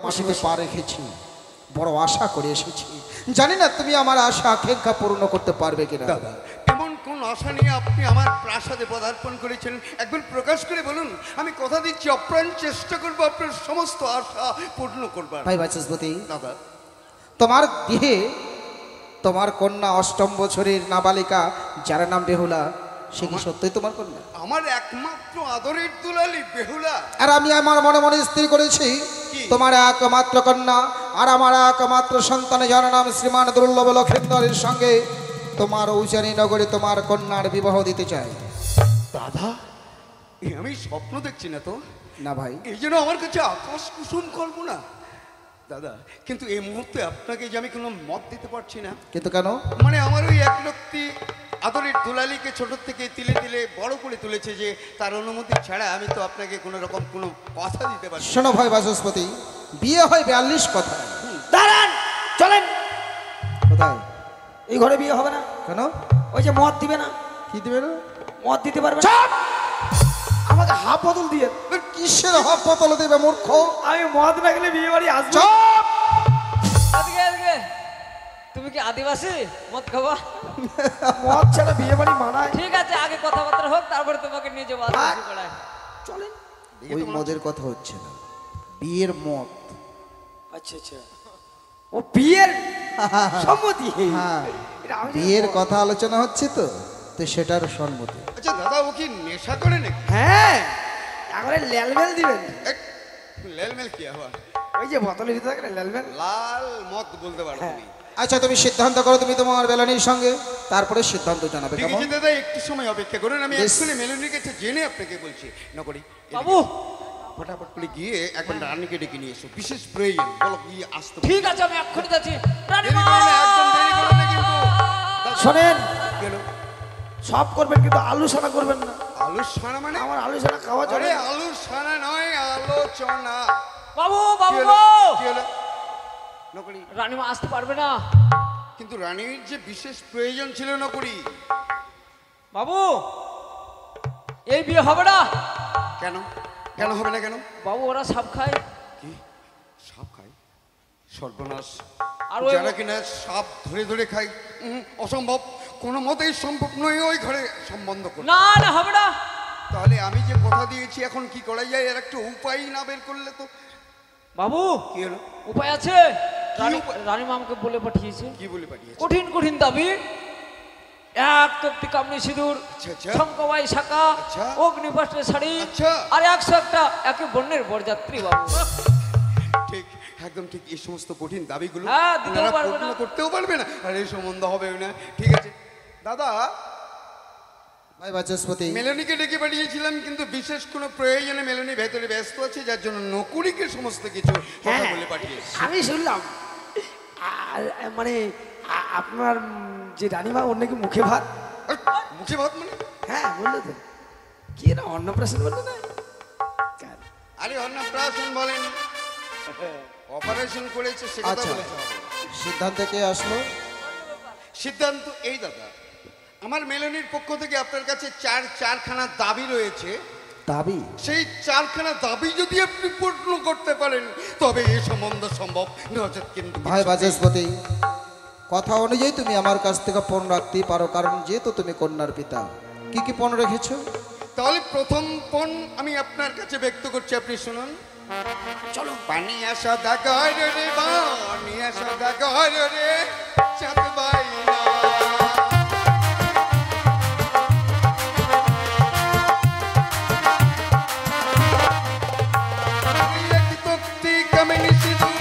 মাসিকে পা রেখেছি, বড় আশা করে এসেছি। জানি না তুমি আমার আশা আকাঙ্ক্ষা পূর্ণ করতে পারবে কিনা। দাদা, এমন কোন আশা নিয়ে আপনি আমার প্রাসাদে পদার্পণ করেছেন একবার প্রকাশ করে বলুন। আমি কথা দিচ্ছি অপ্রাণ চেষ্টা করবো আপনার সমস্ত আশা পূর্ণ করবার। ভাই বাচস্পতি, দাদা, তোমার গৃহে তোমার কন্যা ৮ম বছরের নাবালিকা যার নাম বেহুলা, সে কি সত্যই তোমার কন্যা? আমার একমাত্র আদরের দুলালি বেহুলা। আর আমি আমার মনে মনে স্থির করেছি তোমার একমাত্র কন্যা আর আমার একমাত্র সন্তান যার নাম শ্রীমান দুর্লভ লক্ষেন্দরের সঙ্গে তোমার উজানি নগরে তোমার কন্যার বিবাহ দিতে চাই। দাদা, আমি স্বপ্ন দেখছি না তো? না ভাই, এই জন্য আমার কাছে আকাশ কুসুম কল্পনা। দাদা, কিন্তু এই মুহূর্তে আপনাকে যে আমি কোনো মত দিতে পারছি না। কিন্তু কেন? মানে আমার ওই এক ব্যক্তি আদরের দুলালিকে ছোট থেকে তিলে তিলে বড় করে তুলেছে, যে তার অনুমতি ছাড়া আমি তো আপনাকে কোনো রকম কোনো কথা দিতে পারছি। শোনো ভাই বাচস্পতি, বিয়ে হয় 42 কথা। দাঁড়ান, চলেন। কোথায়? এই ঘরে বিয়ে হবে না। কেন? ওই যে মদ দিবে না। কি দিবে না? মদ দিতে পারবে না। আমাকে হাফ বোতল দিয়ে। কিসের হাফ বোতল দেবে মূর্খ? আমি মদ না গেলে বিয়ে বাড়ি আসবো। চুপ! আজকে তুমি কি আদিবাসী মদ খাবা? মদ ছাড়া বিয়ে বাড়ি মানায়? ঠিক আছে, আগে কথাবার্তা হোক, তারপরে তোমাকে নিয়ে যাবো আদিবাসী পাড়ায়। চলেন। ওই মদের কথা হচ্ছে না, বিয়ের মদ। আচ্ছা আচ্ছা, ও বিয়ের সম্মতি। হ্যাঁ, এটা আমি বিয়ের কথা আলোচনা হচ্ছে তো, তো সেটার সম্মতি। আচ্ছা দাদা, ও কি নেশা করে নাকি? হ্যাঁ, একবারে লেলবেল দিবেন। লেলমেল কি আবার? ওই যে বোতলের ভিতরে থাকে লেলবেল। লাল মদ বলতে পারো তুমি? আচ্ছা, তুমি সিদ্ধান্ত করো, তুমি তোমার বেলানির সঙ্গে, তারপরে সিদ্ধান্ত জানাবে। ঠিক কেমন? আছে দাদা, একটু সময় অপেক্ষা করুন। আমি বেশ। এক্ষুনি মেলুনির কাছে জেনে আপনাকে বলছি। নকরি বাবু, ফটাফট করে গিয়ে একবার রানীকে ডেকে নিয়ে এসো, বিশেষ প্রয়োজন। বলো গিয়ে আসতে। ঠিক আছে, আমি এক্ষুনি যাচ্ছি। দেরি করো না, একদম দেরি করো না কিন্তু। শোনেন, গেল সব করবেন কিন্তু আলু সানা করবেন না। আলু সানা মানে? আমার আলু সানা খাওয়া চলে আরে না। আলু সানা নয়, আলোচনা। বাবু কি বাবু হলো? কি হলো? নকরি, রানীমা আসতে পারবে না। কিন্তু রানীর যে বিশেষ প্রয়োজন ছিল নকরি। বাবু, এই বিয়ে হবে না। কেন? কেন হবে না কেন? বাবু, ওরা সাপ খায়। কি সাপ খায়? সর্বনাশ! আর ওই যারা কিনা সাপ ধরে ধরে খায়, অসম্ভব, কোনো মতেই সম্ভব নয় ওই ঘরে সম্বন্ধ করে। না না, হবে না। তাহলে আমি যে কথা দিয়েছি এখন কি করা যায়? এর একটা উপায় না বের করলে তো। বাবু, কি হলো? উপায় আছে। উপায়? রানীমা আমাকে বলে পাঠিয়েছে কি বলে পাঠিয়েছে? কঠিন কঠিন দাবি। এক তপ্তি কামনি সিঁদুর, আচ্ছা, আচ্ছা। শঙ্কবাই শাখা, আচ্ছা। অগ্নিপাস্টের শাড়ি, আচ্ছা। আর 101টা একে বন্যের বরযাত্রী। বাবু ঠিক, একদম ঠিক। এই সমস্ত কঠিন দাবিগুলো হ্যাঁ, দিতেও ওনারা পারবে পূর্ণ না। করতেও পারবে না, আর এই সম্বন্ধ হবে না। ঠিক আছে দাদা, ভাই বাচস্পতি, মেলনিকে ডেকে পাঠিয়েছিলাম, কিন্তু বিশেষ কোনো প্রয়োজনে মেলনি ভেতরে ব্যস্ত আছে, যার জন্য নকুরিকে সমস্ত কিছু কথা বলে পাঠিয়েছি। আমি শুনলাম মানে আপনার যে রানীমা ওর নাকি মুখে ভাত। মুখে ভাত মানে? হ্যাঁ বললো তো, কি না অন্নপ্রাশন বললো না? আরে অন্নপ্রাশন বলেন, অপারেশন করেছে সে কথা আচ্ছা। বলেছে হবে। সিদ্ধান্তে কে আসলো? সিদ্ধান্ত এই দাদা, আমার মেলনির পক্ষ থেকে আপনার কাছে চারখানা দাবি রয়েছে। দাবি? সেই চারখানা দাবি যদি আপনি পূর্ণ করতে পারেন তবে এই সম্বন্ধ সম্ভব, নচেৎ কিন্তু ভাই বাচস্পতি, কথা অনুযায়ী তুমি আমার কাছ থেকে পণ রাখতেই পারো, কারণ যেহেতু তুমি কন্যার পিতা। কি কি পণ রেখেছো? তাহলে প্রথম পণ আমি আপনার কাছে ব্যক্ত করছি, আপনি শুনুন। চলো। পানি আসা দাগার রে, পানি আসা দাগার রে, চাঁদ বাইনা। এক তক্তি কামিনী সিঁদুর,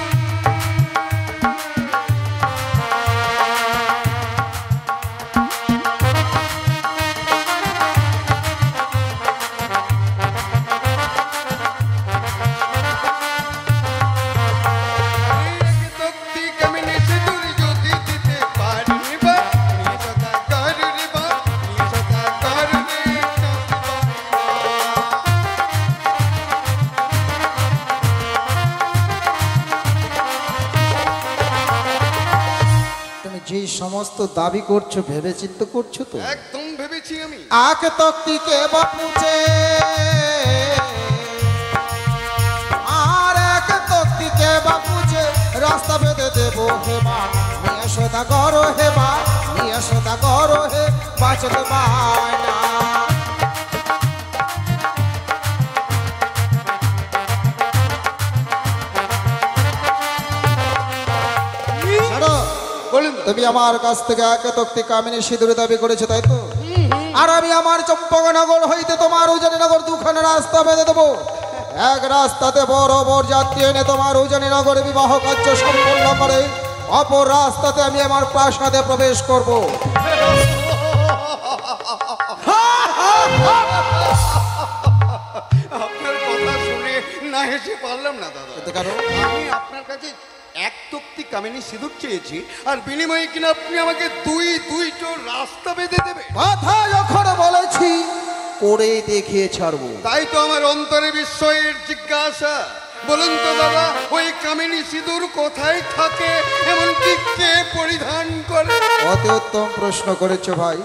যেই সমস্ত দাবি করছো ভেবে চিন্তা করছো তো? একদম ভেবেছি আমি। আকে তক্তিকে বাপুচে আর এক তক্তিকে বা মুছে রাস্তা বেঁধে দেবো হে মা নিয়ে সোদা করো হে মা নিয়ে সোদা করো হে বাঁচতে পায় না। শোনো, বলুন দাদা। তুমি আমার কাছ থেকে একে তক্তি কামিনী সিঁদুর দাবি করেছো তাই তো? আর আমি আমার চম্পকনগর হইতে তোমার উজানিনগর দুখানা রাস্তা বেঁধে দেবো। এক রাস্তাতে বড় বড় যাত্রী এনে তোমার উজানিনগরে বিবাহ কার্য সম্পন্ন করে, অপর রাস্তাতে আমি আমার প্রাসাদে প্রবেশ করব। আপনার কথা শুনে না হেসে পারলাম না দাদা। এতে কারণ আমি আপনার কাছে এক তক্তি কামিনী সিঁদুর চেয়েছি, আর বিনিময়ে কিনা আপনি আমাকে দুইটো রাস্তা বেঁধে দেবে। কথা যখন বলেছি করে দেখিয়ে ছাড়বো। তাই তো আমার অন্তরে বিস্ময়ের জিজ্ঞাসা। বলুন তো দাদা, ওই কামিনী সিঁদুর কোথায় থাকে, এমনকি কে পরিধান করে? অতি উত্তম প্রশ্ন করেছো ভাই।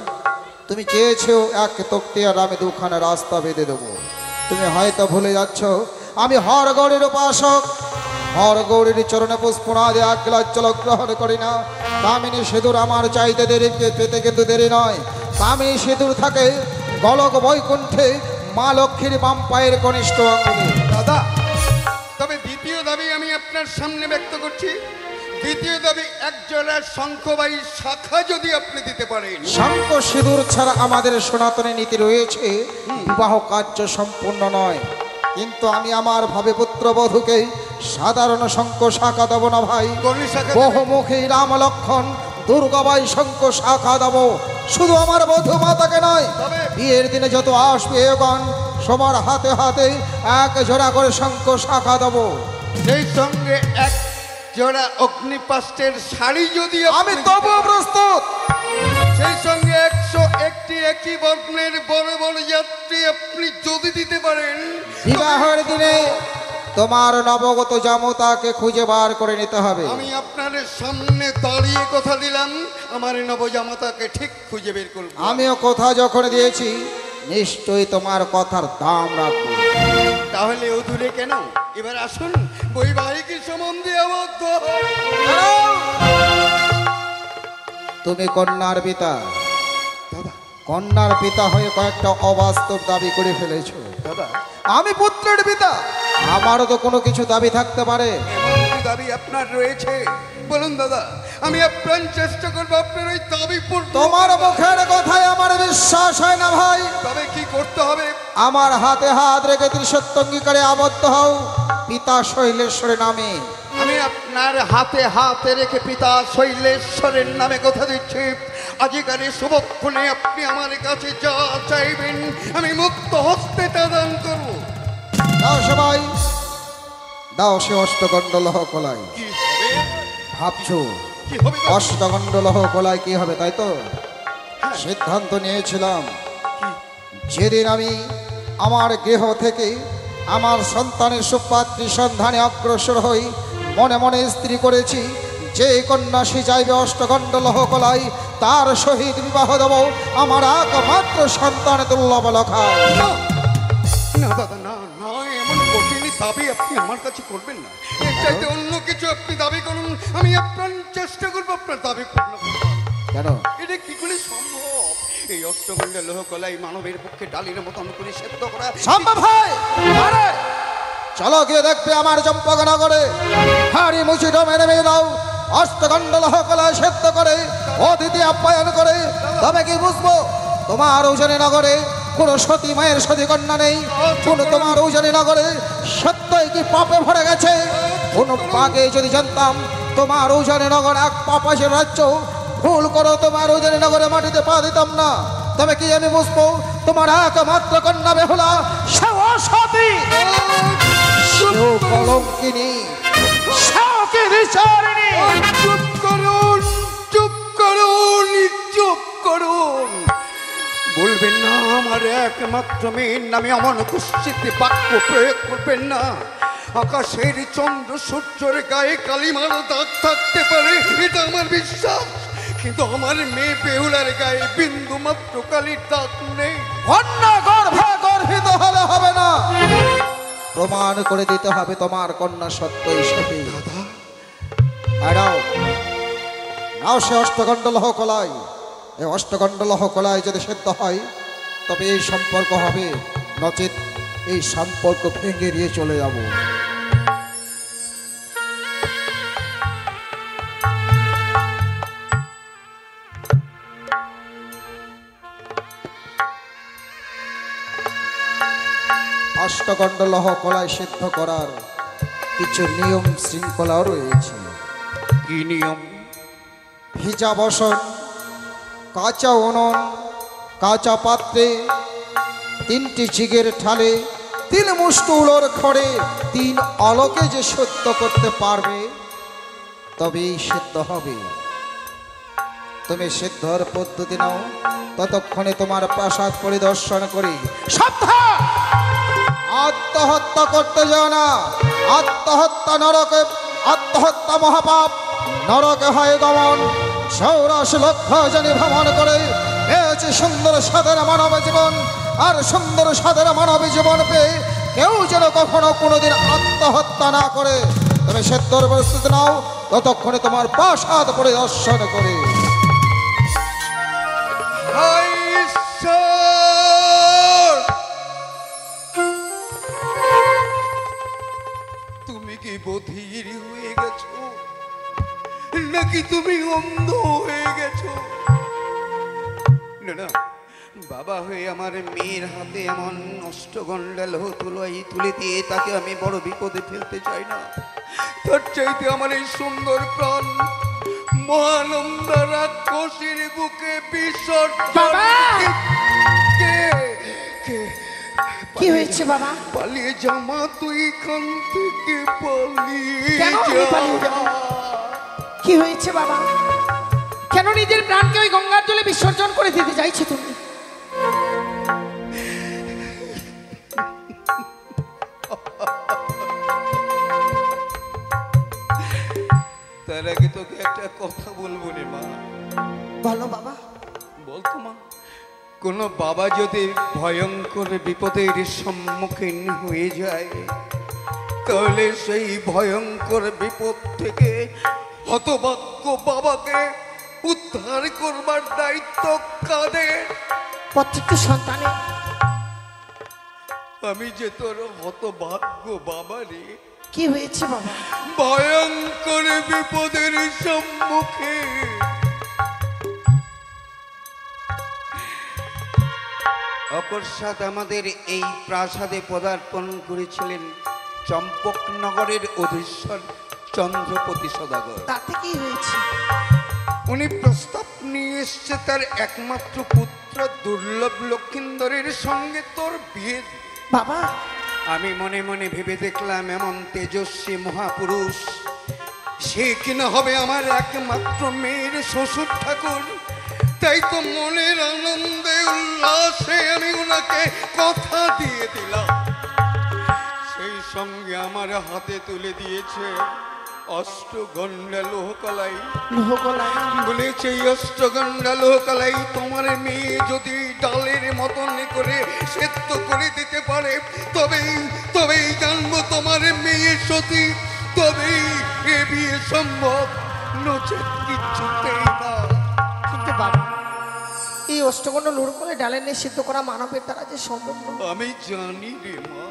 তুমি চেয়েছো এক তক্তি আর আমি দুখানা রাস্তা বেঁধে দেবো। তুমি হয়তো ভুলে যাচ্ছ আমি হরগৌরীর উপাসক। হরগৌরীর চরণে পুষ্পনাদে এক গ্লাস জল গ্রহণ করি না। কামিনী সিঁদুর আমার চাইতে দেরি পেতে কিন্তু দেরি নয়। কামিনী সিঁদুর থাকে গলক বৈকুণ্ঠে মা লক্ষ্মীর বাম পায়ের কনিষ্ঠ আঙ্গুলে। দাদা, তবে দ্বিতীয় দাবি আমি আপনার সামনে ব্যক্ত করছি। দ্বিতীয় দাবি একজোড়া শঙ্খবাহী শাখা যদি আপনি দিতে পারেন। শঙ্খ সিঁদুর ছাড়া আমাদের সনাতনী নীতি রয়েছে বিবাহ কার্য সম্পূর্ণ নয়। কিন্তু আমি আমার ভাবে পুত্রবধূকে সাধারণ শঙ্খ শাখা দেব না ভাই। গৌরী শাখা বহুমুখী রাম লক্ষণ দুর্গাবাই শঙ্খ শাখা দেব। শুধু আমার বধূ মাতাকে নয়, তবে- বিয়ের দিনে যত আসবে এগণ সবার হাতে হাতে এক জোড়া করে শঙ্খ শাখা দেব। সেই সঙ্গে এক জোড়া অগ্নিপাস্টের শাড়ি যদি আপনি আমি দিতে তবু পারেন। প্রস্তুত। সেই সঙ্গে 101টি একই বর্ণের বড় বড় যাত্রী আপনি যদি দিতে পারেন। বিবাহের দিনে তোমার নবগত জামতাকে খুঁজে বার করে নিতে হবে। আমি আপনার সামনে দাঁড়িয়ে কথা দিলাম, আমার নবজামাতাকে ঠিক খুঁজে বের করব। আমিও কথা যখন দিয়েছি নিশ্চয়ই তোমার কথার দাম রাখবো। তাহলে ও দূরে কেন, এবার আসুন বৈবাহিক সম্বন্ধে আবদ্ধ হই। তুমি কন্যার পিতা, দাদা, কন্যার পিতা হয়ে কয়েকটা অবাস্তব দাবি করে ফেলেছো। দাদা, আমি পুত্রের পিতা, আমারও তো কোনো কিছু দাবি থাকতে পারে। এমন কি দাবি আপনার রয়েছে? বলুন দাদা, আমি আপ্রাণ চেষ্টা করবো আপনার ওই দাবি পূরণ। তোমার মুখের কথায় আমার বিশ্বাস হয় না ভাই। তবে কি করতে হবে? আমার হাতে হাত রেখে ত্রিসত্যঙ্গীকারে আবদ্ধ হও পিতা শৈলেশ্বরের নামে। আমি আপনার হাতে হাতে রেখে পিতা শৈলেশ্বরের নামে কথা দিচ্ছি, আজিকার এই শুভক্ষণে আপনি আমার কাছে যা চাইবেন আমি মুক্ত হস্তে তা দান করবো। দাও সবাই, দাও সে অষ্টগণ্ডলহ কলাই। কি হবে? ভাবছো কি হবে দাদা? অষ্টগণ্ডলহ কলাই কি হবে, তাই তো? সিদ্ধান্ত নিয়েছিলাম যেদিন আমি আমার গৃহ থেকে আমার সন্তানের সুপাত্রী সন্ধানে অগ্রসর হই, মনে মনে স্ত্রী করেছি যে কন্যা সে চাইবে অষ্টগণ্ডলহ কলাই তার সহিত বিবাহ দেব আমার একমাত্র সন্তান দুর্লভ লখায়। না, না দাদা, না না, এমন কঠিন দাবি আপনি আমার কাছে করবেন না। এর চাইতে অন্য কিছু আপনি দাবি করুন, আমি আপ্রাণ চেষ্টা করবো আপনার দাবি পূর্ণ করবার। কেন? এটা কি করে সম্ভব? এই অষ্টগণ্ডা লোহ কলাই মানবের পক্ষে ডালির মতন করে সেদ্ধ করা সম্ভব হয়? আরে চলো গিয়ে দেখবে আমার চম্পকনগরে হাড়ি মুচি মেরে মেরে দাও অষ্টগণ্ডলহ কলাই সেদ্ধ করে অতিথি আপ্যায়ন করে। তবে কি বুঝবো তোমার উজানি নগরে কোনো সতী মায়ের সতী কন্যা নেই? কোন তোমার উজানি নগরে সত্যই কি পাপে ভরে গেছে? কোন পাকে যদি জানতাম তোমার উজানি নগর এক পাপাসের রাজ্য, ভুল করো তোমার উজানি নগরে মাটিতে পা দিতাম না। তবে কি আমি বুঝবো তোমার একমাত্র কন্যা বেহুলা সেও সতী, সেও কলঙ্কিনী, সেও কি বিচারিণী। চুপ করুন, চুপ করুন, চুপ করুন। বলবেন না আমার একমাত্র মেয়ের নামে অমন কুৎসিত বাক্য প্রয়োগ করবেন না। আকাশের চন্দ্র সূর্যের গায়ে কালিমার দাগ থাকতে পারে, এটা আমার বিশ্বাস, কিন্তু আমার মেয়ে বেহুলার গায়ে বিন্দু মাত্র কালির দাগ নেই। কন্যা গর্ভে গর্ভিত হলে হবে না, প্রমাণ করে দিতে হবে তোমার কন্যা সত্য হিসেবে। নাও নাও সে অষ্টগণ্ড লহ কলাই। এই অষ্টগণ্ড লহ কলাই যদি সিদ্ধ হয় তবে এই সম্পর্ক হবে, নচেত এই সম্পর্ক ভেঙে দিয়ে চলে যাব। অষ্টগণ্ড লহ কলাই সিদ্ধ করার কিছু নিয়ম শৃঙ্খলাও রয়েছে। কি নিয়ম? ভিজা বসন, কাঁচা উনুন, কাঁচা পাত্রে, 3টি চিগের ঠালে, 3 মুষ্টি উলোর খড়ে 3 অলকে যে সত্য করতে পারবে তবেই সিদ্ধ হবে। তুমি সিদ্ধর পদ্ধতি নাও, ততক্ষণে তোমার প্রাসাদ পরিদর্শন করি। সাবধান! আত্মহত্যা করতে যাও না। আত্মহত্যা নরকে, আত্মহত্যা মহাপাপ, নরকে হয় গমন। 84 লক্ষ জনে ভ্রমণ করে পেয়েছে সুন্দর সাদের মানব জীবন। আর সুন্দর সাদের মানব জীবন পেয়ে কেউ যেন কখনো কোনোদিন আত্মহত্যা না করে। তবে সিদ্ধর প্রস্তুতি নাও, ততক্ষণে তোমার প্রাসাদ পরিদর্শন করে। তুমি কি বধির হয়ে গেছো নাকি তুমি অন্ধ হয়ে গেছো? না না, বাবা হয়ে আমার মেয়ের হাতে এমন অষ্টগণ্ডা লোহ তুলে দিয়ে তাকে আমি বড় বিপদে ফেলতে চাই না। তার চাইতে আমার এই সুন্দর প্রাণ মহানন্দা রাক্ষসীর বুকে বিসর্জন। কি হয়েছে বাবা? পালিয়ে জামা, তুই এখান থেকে পালিয়ে কেন আমি পালিয়ে যা। যাব? কি হয়েছে বাবা? কেন নিজের প্রাণকে ওই গঙ্গার জলে বিসর্জন করে দিতে চাইছো তুমি? তার আগে তোকে একটা কথা বলবো রে মা। বলো বাবা। বলতো মা, কোনো বাবা যদি ভয়ঙ্কর বিপদের সম্মুখীন হয়ে যায় তাহলে সেই ভয়ঙ্কর বিপদ থেকে হতভাগ্য বাবাকে উদ্ধার করবার দায়িত্ব কাঁধে। প্রত্যেকটি সন্তানের। আমি যে তোর হতভাগ্য বাবা রে। কি হয়েছে বাবা? ভয়ঙ্কর বিপদের সম্মুখে অকস্মাৎ আমাদের এই প্রাসাদে পদার্পণ করেছিলেন চম্পকনগরের অধীশ্বর চন্দ্রপতি সদাগর। তাতে কি হয়েছে? উনি প্রস্তাব নিয়ে এসছে তার একমাত্র পুত্র দুর্লভ লক্ষিন্দরের সঙ্গে তোর বিয়ে। বাবা, আমি মনে মনে ভেবে দেখলাম এমন তেজস্বী মহাপুরুষ সে কিনা হবে আমার একমাত্র মেয়ের শ্বশুর ঠাকুর। তাই তো মনের আনন্দে উল্লাসে আমি ওনাকে কথা দিয়ে দিলাম। সেই সঙ্গে আমার হাতে তুলে দিয়েছে অষ্টগণ্ডা লোহকলাই। বলেছে এই অষ্টগণ্ডা লোহকলাই তোমার মেয়ে যদি ডালের মতন করে সেদ্ধ করে দিতে পারে তবেই জানবো তোমার মেয়ে সতী, তবেই এ বিয়ে সম্ভব, নচেত কিচ্ছুতেই না। কিন্তু বাবা, এই অষ্টগণ্ড লোহকলাই ডালে নিয়ে সিদ্ধ করা মানবের দ্বারা যে সম্ভব নয়। আমি জানি রে মা,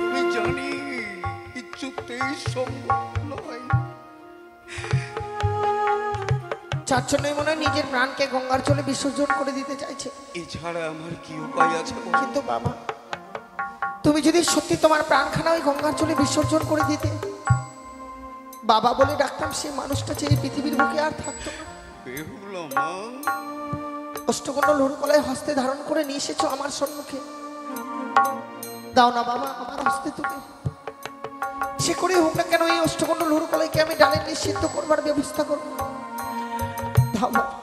আমি জানি কিচ্ছুতেই সম্ভব নয়। যার জন্যই মনে হয় নিজের প্রাণকে গঙ্গার জলে বিসর্জন করে দিতে চাইছে। এছাড়া আমার কি উপায় আছে? কিন্তু বাবা, তুমি যদি সত্যি তোমার প্রাণখানা ওই গঙ্গার জলে বিসর্জন করে দিতে, বাবা বলে ডাকতাম, সেই মানুষটা যে এই পৃথিবীর বুকে আর থাকতো না। বেহুলা মা, অষ্টগণ্ড লোহকলাই হস্তে ধারণ করে নিয়ে এসেছো আমার সম্মুখে। দাও না বাবা আমার হস্তে তুমি। সে করে হোক না কেন এই অষ্টগণ্ড লোহকলাইকে আমি ডালে নিয়ে সিদ্ধ করবার ব্যবস্থা করবো। দাও বাবা।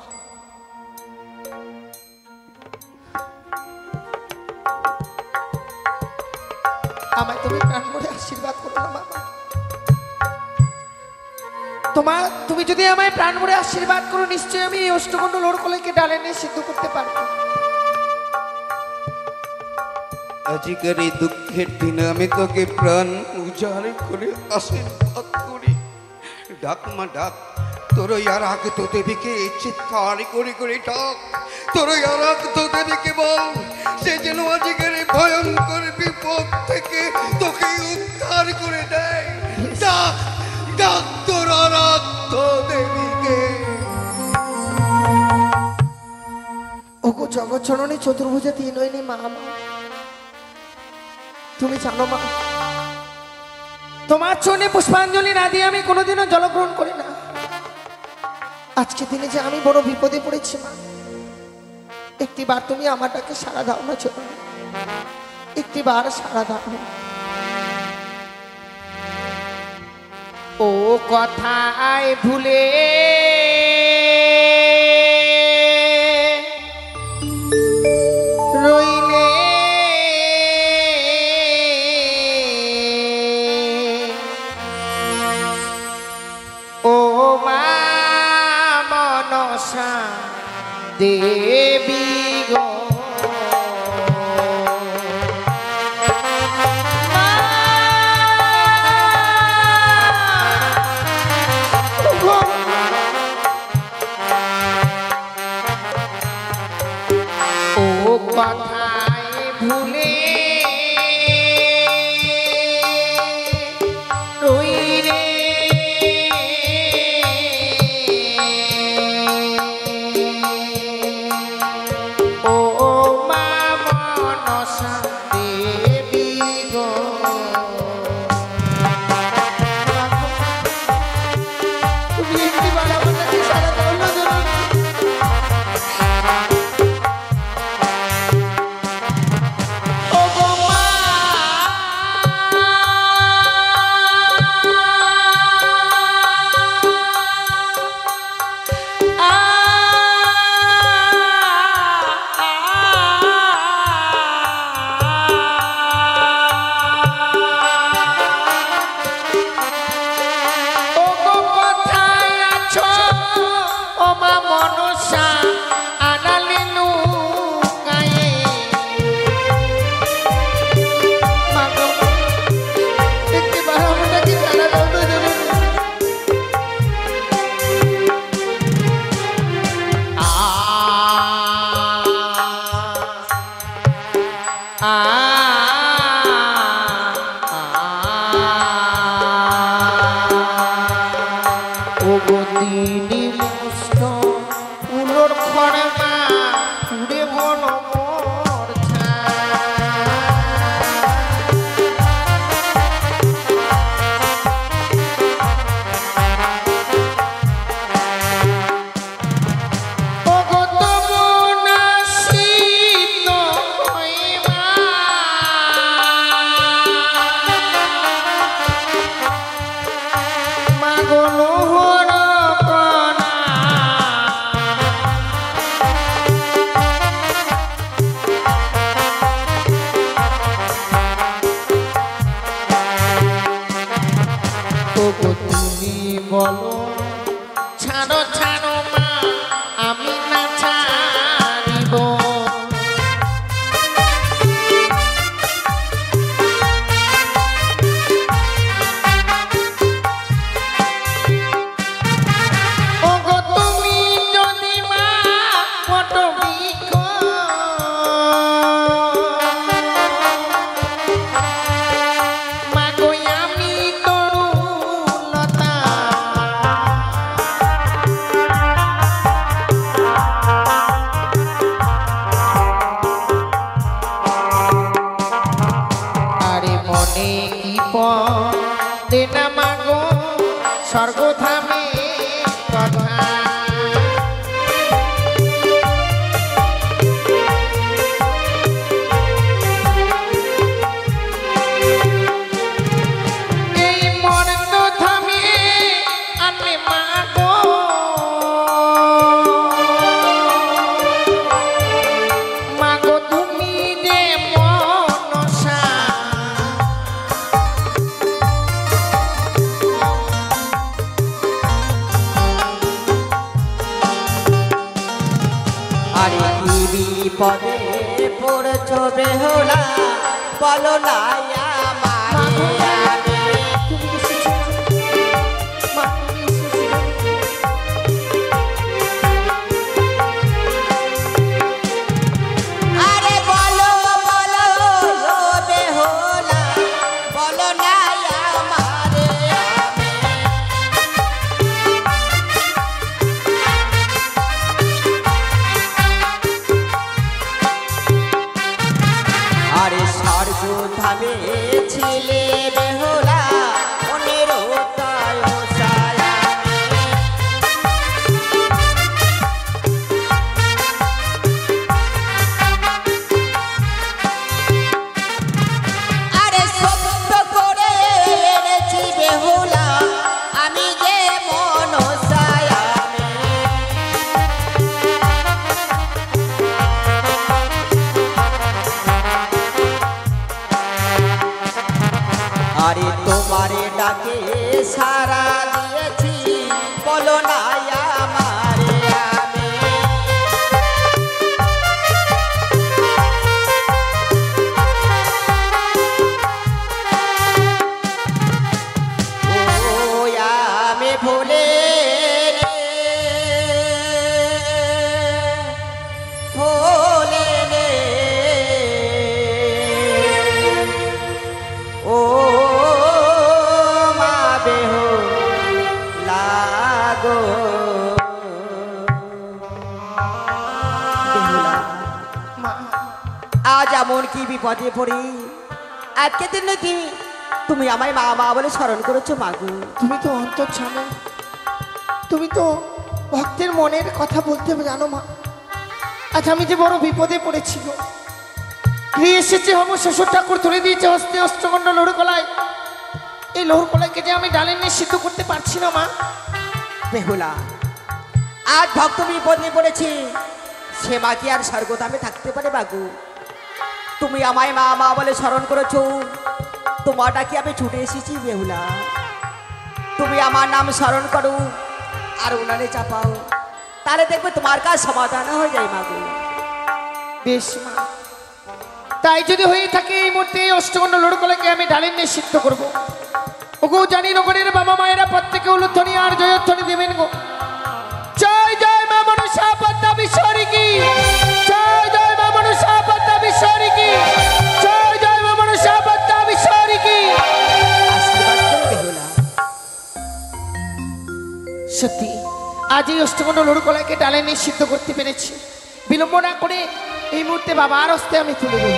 আমায় তুমি প্রাণ ভরে আশীর্বাদ করো না বাবা। তুমি যদি আমায় প্রাণ ভরে আশীর্বাদ করো, নিশ্চয়ই আমি এই অষ্টগণ্ড লোহকলাইকে ডালে নিয়ে সিদ্ধ করতে পারবো। আজকের এই দুঃখের দিনে আমি তোকে প্রাণ উজাড় করে আশীর্বাদ করি। ডাক মা ডাক, তোর আর আগে তো দেবীকে চিৎকার করে করে ডাক, তোর আর আগে তো দেবীকে বল সে যেন আজকের এই ভয়ঙ্কর বিপদ থেকে তোকে উদ্ধার করে দেয়। ডাক ডাক তোর আর তো দেবীকে। ওগো জগৎজননী চতুর্ভুজা তিনয়নী মা আমার, তুমি জানো মা, তোমার চরণে পুষ্পাঞ্জলি না দিয়ে আমি কোনোদিনও জলগ্রহণ করি না। আজকে দিনে যে আমি বড় বিপদে পড়েছি মা, একটিবার তুমি আমারটাকে সাড়া দাও না চলো, একটিবার সাড়া দাও। ও কথায় ভুলে রইলে ও মা মনসা দেবী গো, ও কথায় ভুলে রইলে ও মা মনসা দেবী গো, তুমি একটিবার আমাকে সাড়া দাও না জননী। বলো ছাড়ো ছাড়ো মা, আমি না ছাড়িব। ওগো তুমি যদি মা পটবৃক্ষ, মা গো আমি তরুলতা, আরে মনে কি পদে না মা গো স্বর্গধামে কথা, এই মর্তধামে আনলে মা গো মা গো তুমি যে মনসা, আরে বিপদে করেছো বেহুলা বলো না আমারে আমি। তুমি এসেছো মা, তুমি এসেছো। আরে বলো বলো ও বেহুলা বলো না আমারে আমি। আরে স্বর্গ ধামে ছিলে বেহুলা মনের তায় সায়ামে। আরে সত্য করে এনেছি বেহুলা আমি যে মন সায়ামে। আরে তোমারে ডাকে সারা দিয়েছি বলো না আমারে আমি। ও আমি ভুলে রে, ভুলে রে, ও মা বেহুলা গো। বেহুলা, মা, আজ এমন কি বিপদে পড়ি আজকে দিন তুমি আমায় মা মা বলে স্মরণ করেছো মাগু। তুমি তো অন্তর্জামে, তুমি তো ভক্তের মনের কথা বলতে জানো মা। আজ আমি যে বড় বিপদে পড়েছি গো। গৃহে এসেছে হব শ্বশুর ঠাকুর তুলে দিয়েছে হস্তে অষ্টকণ্ড লড়ু কলায়। এই লড়ু কলাইকে যে আমি ডালে নিয়ে সিদ্ধ করতে পারছি না মা। বেহুলা, আজ ভক্ত বিপদে পড়েছি, সে মা কি আর স্বর্গধামে থাকতে পারে বাগু? তুমি আমায় মা মা বলে স্মরণ করেছো, তোমারটা কি আমি ছুটে এসেছি বেহুলা। তুমি আমার নাম স্মরণ করো আর উনারে চাপাও, তাহলে দেখবে তোমার কাজ সমাধান হয়ে যায় মাগু। বেশ মা, তাই যদি হয়ে থাকে এই মুহূর্তে এই অষ্টকণ্ড লড়ু কলাইকে আমি ডালে নিয়ে সিদ্ধ করবো। ওগো জানি নগরের বাবা মায়েরা প্রত্যেকে উলুধ্বনি আর জয়ধ্বনি দেবেন গো। জয় জয় মা মনসা পদ্মা বিশ্বরী কি, জয় জয় মা মনসা পদ্মা বিশ্বরী কি, জয় জয় মা মনসা পদ্মা বিশ্বরী কি। আশীর্বাদ করো বেহুলা। সত্যি আজ এই অষ্টকণ্ড লড়ু কলাইকে ডালে নিয়ে সিদ্ধ করতে পেরেছি। বিলম্ব না করে এই মুহূর্তে বাবার হস্তে আমি তুলে দেব।